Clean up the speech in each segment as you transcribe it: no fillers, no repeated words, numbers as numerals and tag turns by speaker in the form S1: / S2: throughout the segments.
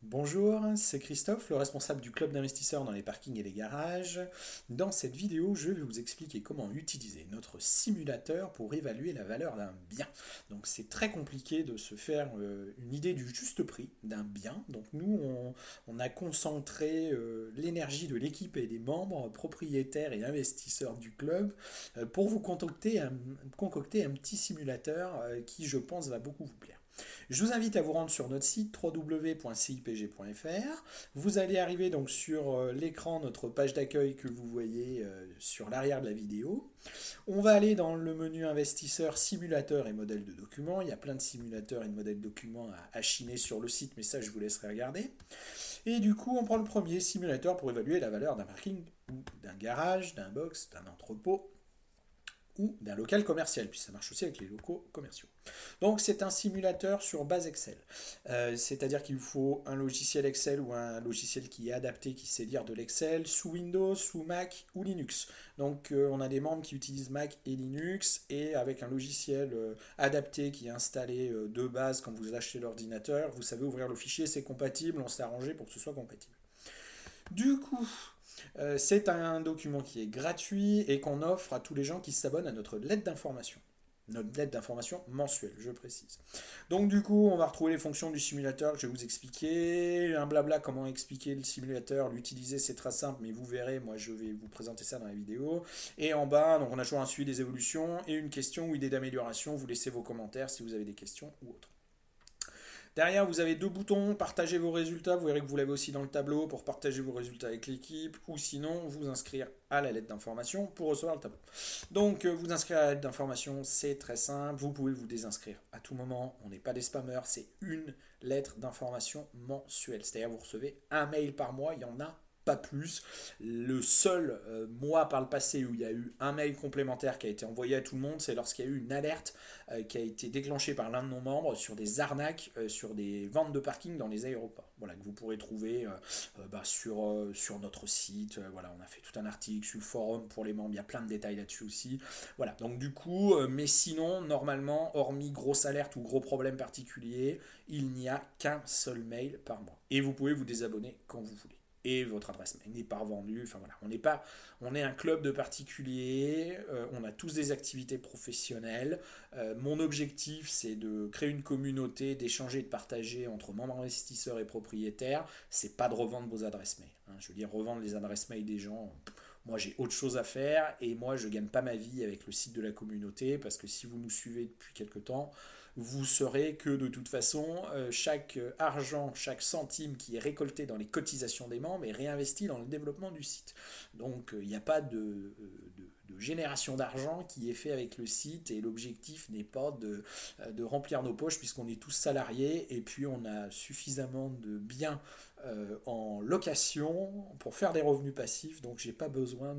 S1: Bonjour, c'est Christophe, le responsable du club d'investisseurs dans les parkings et les garages. Dans cette vidéo, je vais vous expliquer comment utiliser notre simulateur pour évaluer la valeur d'un bien. Donc c'est très compliqué de se faire une idée du juste prix d'un bien. Donc on a concentré l'énergie de l'équipe et des membres, propriétaires et investisseurs du club pour vous concocter un petit simulateur qui je pense va beaucoup vous plaire. Je vous invite à vous rendre sur notre site www.cipg.fr. Vous allez arriver donc sur l'écran, notre page d'accueil que vous voyez sur l'arrière de la vidéo. On va aller dans le menu investisseur, simulateur et modèle de document. Il y a plein de simulateurs et de modèles de documents à chiner sur le site, mais ça je vous laisserai regarder. Et du coup, on prend le premier simulateur pour évaluer la valeur d'un parking ou d'un garage, d'un box, d'un entrepôt ou d'un local commercial, puis ça marche aussi avec les locaux commerciaux. Donc c'est un simulateur sur base Excel. C'est-à-dire qu'il vous faut un logiciel Excel ou un logiciel qui est adapté, qui sait lire de l'Excel, sous Windows, sous Mac ou Linux. Donc on a des membres qui utilisent Mac et Linux, et avec un logiciel adapté qui est installé de base quand vous achetez l'ordinateur, vous savez ouvrir le fichier, c'est compatible, on s'est arrangé pour que ce soit compatible. Du coup, c'est un document qui est gratuit et qu'on offre à tous les gens qui s'abonnent à notre lettre d'information. Notre lettre d'information mensuelle, je précise. Donc du coup, on va retrouver les fonctions du simulateur que je vais vous expliquer. Un blabla, comment expliquer le simulateur, l'utiliser, c'est très simple, mais vous verrez, moi je vais vous présenter ça dans la vidéo. Et en bas, donc on a toujours un suivi des évolutions et une question ou idée d'amélioration. Vous laissez vos commentaires si vous avez des questions ou autres. Derrière, vous avez deux boutons, partager vos résultats. Vous verrez que vous l'avez aussi dans le tableau pour partager vos résultats avec l'équipe, ou sinon vous inscrire à la lettre d'information pour recevoir le tableau. Donc, vous inscrire à la lettre d'information, c'est très simple. Vous pouvez vous désinscrire à tout moment. On n'est pas des spammers, c'est une lettre d'information mensuelle. C'est-à-dire, vous recevez un mail par mois, il y en a pas plus. Le seul mois par le passé où il y a eu un mail complémentaire qui a été envoyé à tout le monde, c'est lorsqu'il y a eu une alerte qui a été déclenchée par l'un de nos membres sur des arnaques, sur des ventes de parking dans les aéroports. Voilà, que vous pourrez trouver sur notre site. Voilà, on a fait tout un article sur le forum pour les membres, il y a plein de détails là-dessus aussi. Voilà, donc du coup, mais sinon, normalement, hormis grosse alerte ou gros problème particulier, il n'y a qu'un seul mail par mois. Et vous pouvez vous désabonner quand vous voulez, et votre adresse mail n'est pas revendue. Enfin voilà, on est un club de particuliers, on a tous des activités professionnelles. Mon objectif, c'est de créer une communauté, d'échanger, de partager entre membres investisseurs et propriétaires. C'est pas de revendre vos adresses mail, hein. Je veux dire, revendre les adresses mail des gens. Moi, j'ai autre chose à faire, et moi, je gagne pas ma vie avec le site de la communauté, parce que si vous nous suivez depuis quelque temps, vous saurez que de toute façon, chaque argent, chaque centime qui est récolté dans les cotisations des membres est réinvesti dans le développement du site. Donc il n'y a pas de génération d'argent qui est fait avec le site, et l'objectif n'est pas de remplir nos poches, puisqu'on est tous salariés et puis on a suffisamment de biens en location pour faire des revenus passifs, donc j'ai pas besoin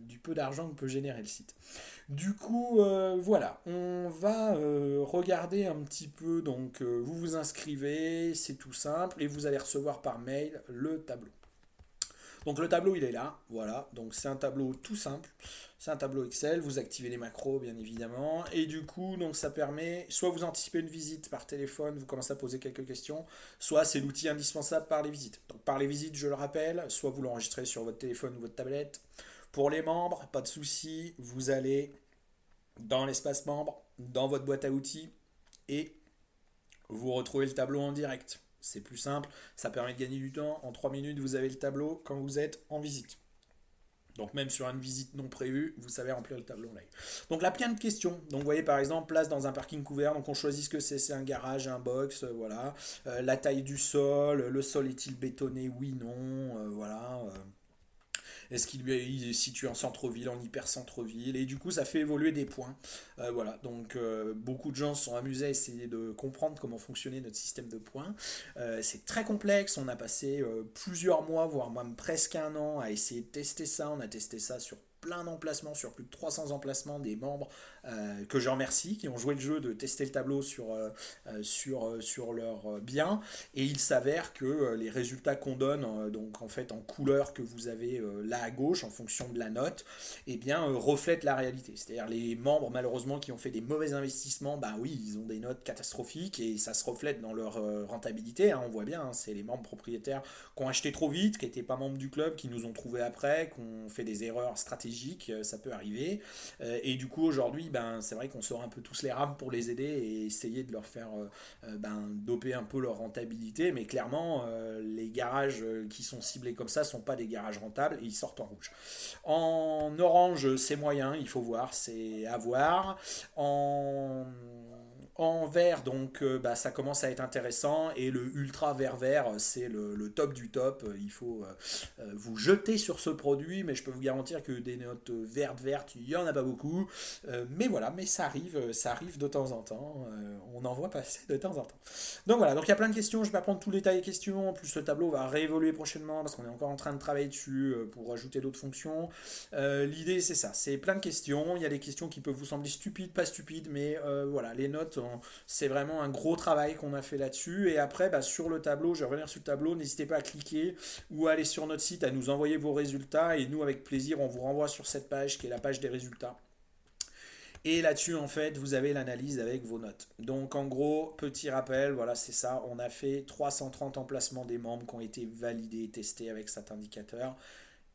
S1: du peu d'argent que peut générer le site. Du coup, voilà, on va regarder un petit peu. Donc, vous vous inscrivez, c'est tout simple, et vous allez recevoir par mail le tableau. Donc, le tableau, il est là, voilà. Donc, c'est un tableau tout simple. C'est un tableau Excel. Vous activez les macros, bien évidemment, et du coup, donc ça permet, soit vous anticipez une visite par téléphone, vous commencez à poser quelques questions, soit c'est l'outil indispensable par les visites. Donc, par les visites, je le rappelle, soit vous l'enregistrez sur votre téléphone ou votre tablette. Pour les membres, pas de souci, vous allez dans l'espace membre, dans votre boîte à outils, et vous retrouvez le tableau en direct. C'est plus simple, ça permet de gagner du temps. En 3 minutes, vous avez le tableau quand vous êtes en visite. Donc même sur une visite non prévue, vous savez remplir le tableau en live. Donc là, plein de questions. Donc vous voyez par exemple, place dans un parking couvert. Donc on choisit ce que c'est un garage, un box, voilà. La taille du sol, le sol est-il bétonné, oui, non, voilà. Est-ce qu'il est situé en centre-ville, en hyper-centre-ville? Et du coup, ça fait évoluer des points. Voilà, donc beaucoup de gens se sont amusés à essayer de comprendre comment fonctionnait notre système de points. C'est très complexe, on a passé plusieurs mois, voire même presque un an à essayer de tester ça. On a testé ça sur plein d'emplacements, sur plus de 300 emplacements, des membres que je remercie, qui ont joué le jeu de tester le tableau sur leur bien. Et il s'avère que les résultats qu'on donne, donc en fait en couleur que vous avez là à gauche, en fonction de la note, eh bien, reflètent la réalité. C'est-à-dire les membres, malheureusement, qui ont fait des mauvais investissements, bah oui, ils ont des notes catastrophiques et ça se reflète dans leur rentabilité. Hein, on voit bien, hein, c'est les membres propriétaires qui ont acheté trop vite, qui n'étaient pas membres du club, qui nous ont trouvé après, qui ont fait des erreurs stratégiques, ça peut arriver. Et du coup, aujourd'hui, ben, c'est vrai qu'on sort un peu tous les rames pour les aider et essayer de leur faire ben, doper un peu leur rentabilité. Mais clairement, les garages qui sont ciblés comme ça ne sont pas des garages rentables et ils sortent en rouge. En orange, c'est moyen, il faut voir, c'est à voir. En vert, donc bah, ça commence à être intéressant. Et le ultra vert vert, c'est le top du top. Il faut vous jeter sur ce produit, mais je peux vous garantir que des notes vertes, il n'y en a pas beaucoup. Mais voilà, mais ça arrive de temps en temps. On en voit passer de temps en temps. Donc voilà, donc il y a plein de questions. Je ne vais pas prendre tous les détails des questions. En plus, le tableau va réévoluer prochainement parce qu'on est encore en train de travailler dessus pour ajouter d'autres fonctions. L'idée, c'est ça, c'est plein de questions. Il y a des questions qui peuvent vous sembler stupides, pas stupides, mais voilà, les notes, c'est vraiment un gros travail qu'on a fait là-dessus. Et après, bah, sur le tableau, je vais revenir sur le tableau, n'hésitez pas à cliquer ou à aller sur notre site, à nous envoyer vos résultats. Et nous, avec plaisir, on vous renvoie sur cette page qui est la page des résultats. Et là-dessus, en fait, vous avez l'analyse avec vos notes. Donc, en gros, petit rappel, voilà, c'est ça. On a fait 330 emplacements des membres qui ont été validés, testés avec cet indicateur.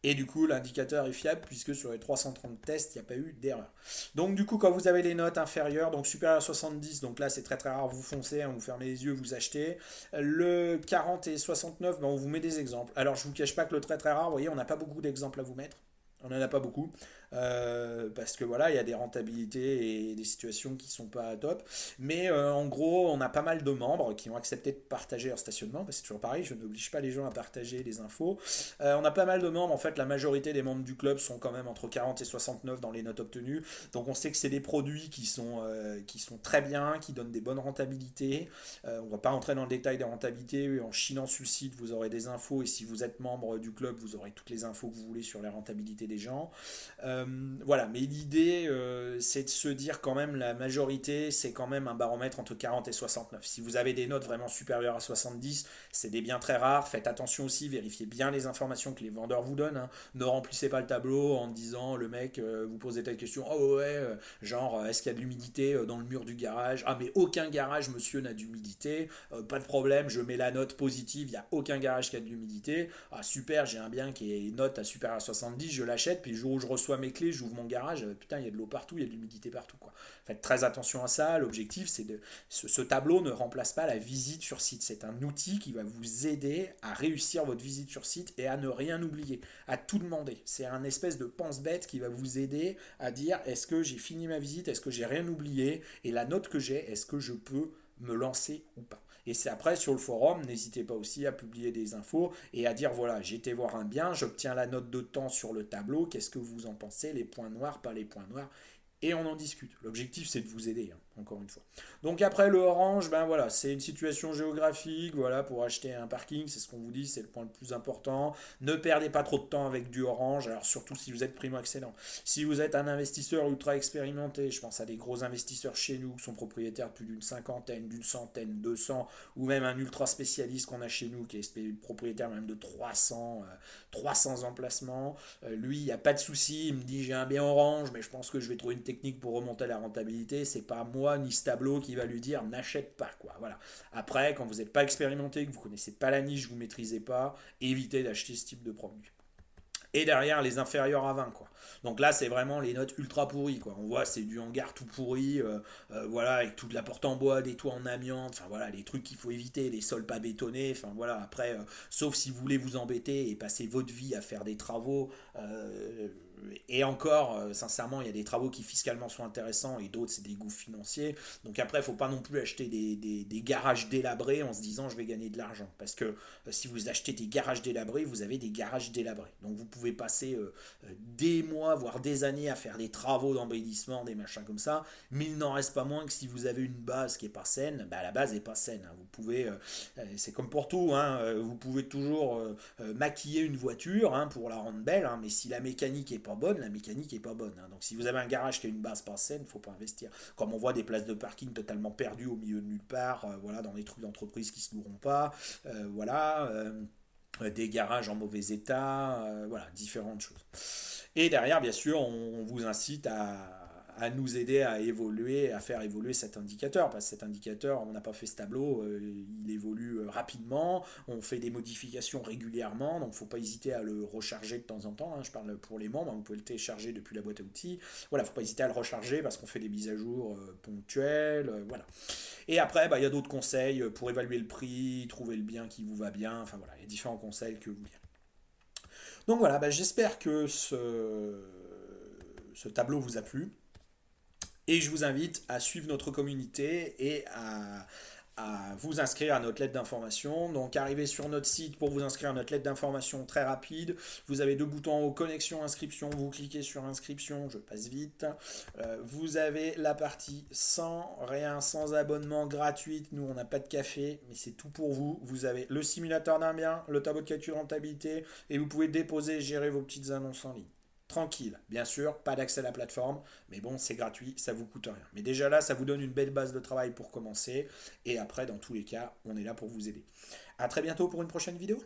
S1: Et du coup, l'indicateur est fiable puisque sur les 330 tests, il n'y a pas eu d'erreur. Donc du coup, quand vous avez les notes inférieures, donc supérieures à 70, donc là c'est très très rare, vous foncez, hein, vous fermez les yeux, vous achetez. Le 40 et 69, ben, on vous met des exemples. Alors je ne vous cache pas que le très très rare, vous voyez, on n'a pas beaucoup d'exemples à vous mettre. On n'en a pas beaucoup. Parce que voilà, il y a des rentabilités et des situations qui sont pas top. Mais en gros, on a pas mal de membres qui ont accepté de partager leur stationnement. Parce que c'est toujours pareil, je n'oblige pas les gens à partager les infos. On a pas mal de membres. En fait, la majorité des membres du club sont quand même entre 40 et 69 dans les notes obtenues. Donc on sait que c'est des produits qui sont très bien, qui donnent des bonnes rentabilités. On va pas rentrer dans le détail des rentabilités. En chinant sur le site, vous aurez des infos. Et si vous êtes membre du club, vous aurez toutes les infos que vous voulez sur les rentabilités des gens. Voilà, mais l'idée, c'est de se dire quand même, la majorité, c'est quand même un baromètre entre 40 et 69. Si vous avez des notes vraiment supérieures à 70, c'est des biens très rares. Faites attention aussi, vérifiez bien les informations que les vendeurs vous donnent. Hein. Ne remplissez pas le tableau en disant, le mec vous posez telle question, oh ouais, genre, est-ce qu'il y a de l'humidité dans le mur du garage? Ah, mais aucun garage, monsieur, n'a d'humidité. Pas de problème, je mets la note positive, il n'y a aucun garage qui a de l'humidité. Ah, super, j'ai un bien qui est note à supérieur à 70, je l'achète, puis le jour où je reçois mes clés, j'ouvre mon garage, putain, il y a de l'eau partout, il y a de l'humidité partout, quoi. Faites très attention à ça. L'objectif, c'est de. Ce tableau ne remplace pas la visite sur site. C'est un outil qui va vous aider à réussir votre visite sur site et à ne rien oublier, à tout demander. C'est un espèce de pense-bête qui va vous aider à dire est-ce que j'ai fini ma visite, est-ce que j'ai rien oublié, et la note que j'ai, est-ce que je peux me lancer ou pas. Et c'est après sur le forum, n'hésitez pas aussi à publier des infos et à dire voilà, j'ai été voir un bien, j'obtiens la note de temps sur le tableau, qu'est-ce que vous en pensez, les points noirs, pas les points noirs, et on en discute. L'objectif c'est de vous aider, hein, encore une fois. Donc après le orange, ben voilà, c'est une situation géographique, voilà, pour acheter un parking, c'est ce qu'on vous dit, c'est le point le plus important. Ne perdez pas trop de temps avec du orange, alors surtout si vous êtes primo-accédant. Si vous êtes un investisseur ultra expérimenté, je pense à des gros investisseurs chez nous qui sont propriétaires de plus d'une cinquantaine, d'une centaine, 200, ou même un ultra spécialiste qu'on a chez nous qui est propriétaire même de 300 emplacements. Lui, il n'y a pas de souci, il me dit j'ai un bien orange, mais je pense que je vais trouver une technique pour remonter la rentabilité. C'est pas moi ni ce tableau qui va lui dire n'achète pas, quoi. Voilà. Après, quand vous n'êtes pas expérimenté, que vous connaissez pas la niche, vous ne maîtrisez pas, évitez d'acheter ce type de produit. Et derrière, les inférieurs à 20, quoi. Donc là, c'est vraiment les notes ultra pourries, quoi. On voit, c'est du hangar tout pourri, voilà, avec toute la porte en bois, des toits en amiante, enfin voilà, les trucs qu'il faut éviter, les sols pas bétonnés, enfin voilà, après, sauf si vous voulez vous embêter et passer votre vie à faire des travaux, et encore, sincèrement, il y a des travaux qui fiscalement sont intéressants et d'autres, c'est des gouffres financiers. Donc après, il ne faut pas non plus acheter des garages délabrés en se disant je vais gagner de l'argent. Parce que si vous achetez des garages délabrés, vous avez des garages délabrés. Donc vous pouvez passer des mois, voire des années à faire des travaux d'embellissement, des machins comme ça. Mais il n'en reste pas moins que si vous avez une base qui n'est pas saine, bah, la base n'est pas saine. Hein. Vous pouvez, c'est comme pour tout, hein, vous pouvez toujours maquiller une voiture hein, pour la rendre belle, hein, mais si la mécanique est pas bonne, la mécanique est pas bonne, hein. Donc si vous avez un garage qui a une base pas saine, faut pas investir. Comme on voit des places de parking totalement perdues au milieu de nulle part, voilà, dans des trucs d'entreprise qui se loueront pas, voilà. Des garages en mauvais état, voilà, différentes choses. Et derrière, bien sûr, on vous incite à nous aider à évoluer, à faire évoluer cet indicateur, parce que cet indicateur, on n'a pas fait ce tableau, il évolue rapidement, on fait des modifications régulièrement, donc il ne faut pas hésiter à le recharger de temps en temps, hein. Je parle pour les membres, hein, vous pouvez le télécharger depuis la boîte à outils, voilà, il ne faut pas hésiter à le recharger parce qu'on fait des mises à jour ponctuelles, voilà. Et après, bah, il y a d'autres conseils pour évaluer le prix, trouver le bien qui vous va bien, enfin voilà, il y a différents conseils que vous lire. Donc voilà, bah, j'espère que ce tableau vous a plu. Et je vous invite à suivre notre communauté et à vous inscrire à notre lettre d'information. Donc arrivez sur notre site pour vous inscrire à notre lettre d'information très rapide. Vous avez deux boutons en haut, connexion, inscription. Vous cliquez sur inscription, je passe vite. Vous avez la partie sans rien, sans abonnement, gratuite. Nous, on n'a pas de café, mais c'est tout pour vous. Vous avez le simulateur d'un bien, le tableau de calcul rentabilité, et vous pouvez déposer et gérer vos petites annonces en ligne. Tranquille, bien sûr, pas d'accès à la plateforme, mais bon, c'est gratuit, ça vous coûte rien. Mais déjà là, ça vous donne une belle base de travail pour commencer, et après, dans tous les cas, on est là pour vous aider. A très bientôt pour une prochaine vidéo.